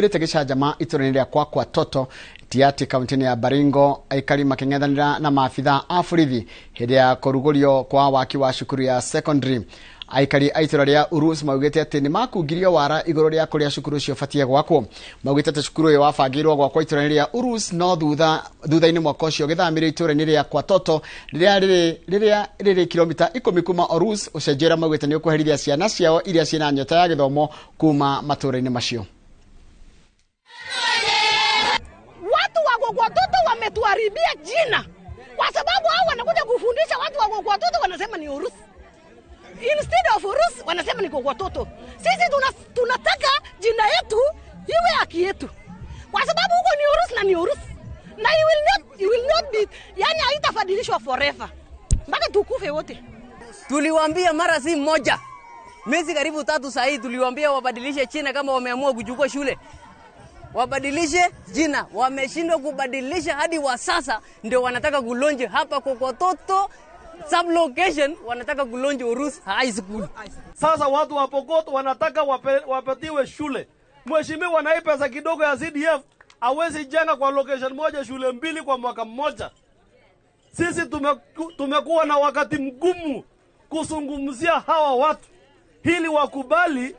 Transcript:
Pirite gisha jamaa ituranire kwa toto tiati kauntini ya Baringo aikari makeng'ethanira na maafitha a borithi hindi ya kurugurio kwa waki wa cukuru ya secondary. Aikari aitura ria Urus maugite ati ni makungirio wara iguru ria kuria cukuru cio fatie gwakwo. Maugite ati cukuru yo wafangirwo gwakwo itura ria Urus no thutha-ini mwaka ucio githamirio itura-ini ria kwa toto riria kilomita 10 kuma Urus ucenjera. Maugite ni ukuherithia ciana ciao iria ciina nyota ya githomo kuma matura-ini macio. Watoto wametuharibia jina kwa sababu hao wanakuja kufundisha watu wa watoto wanasema ni Urus. Instead of Urus wanasema ni watoto. Sisi tunataka jina yetu iwe haki yetu. Kwa sababu huko ni Urus na ni Urus. Na you will not be, yani haitafadilishwa forever. Mpaka tukufe wote. Tuliwaambia mara si moja. Miezi karibu 3 sasa hii tuliwaambia wabadilishe jina kama wameamua kuchukua shule. Wabadilishe jina, wameshindwa kubadilisha hadi wa sasa ndio wanataka kulonje hapa kwa watoto sublocation, wanataka kulonje Urus High School. Sasa watu wa Pokot wanataka wapatiwe shule. Mheshimiwa na pesa kidogo ya CDF hawezi jenga kwa location moja shule 2 kwa mwaka mmoja. Sisi tumekuwa na wakati mgumu kuzungumzia hawa watu ili wakubali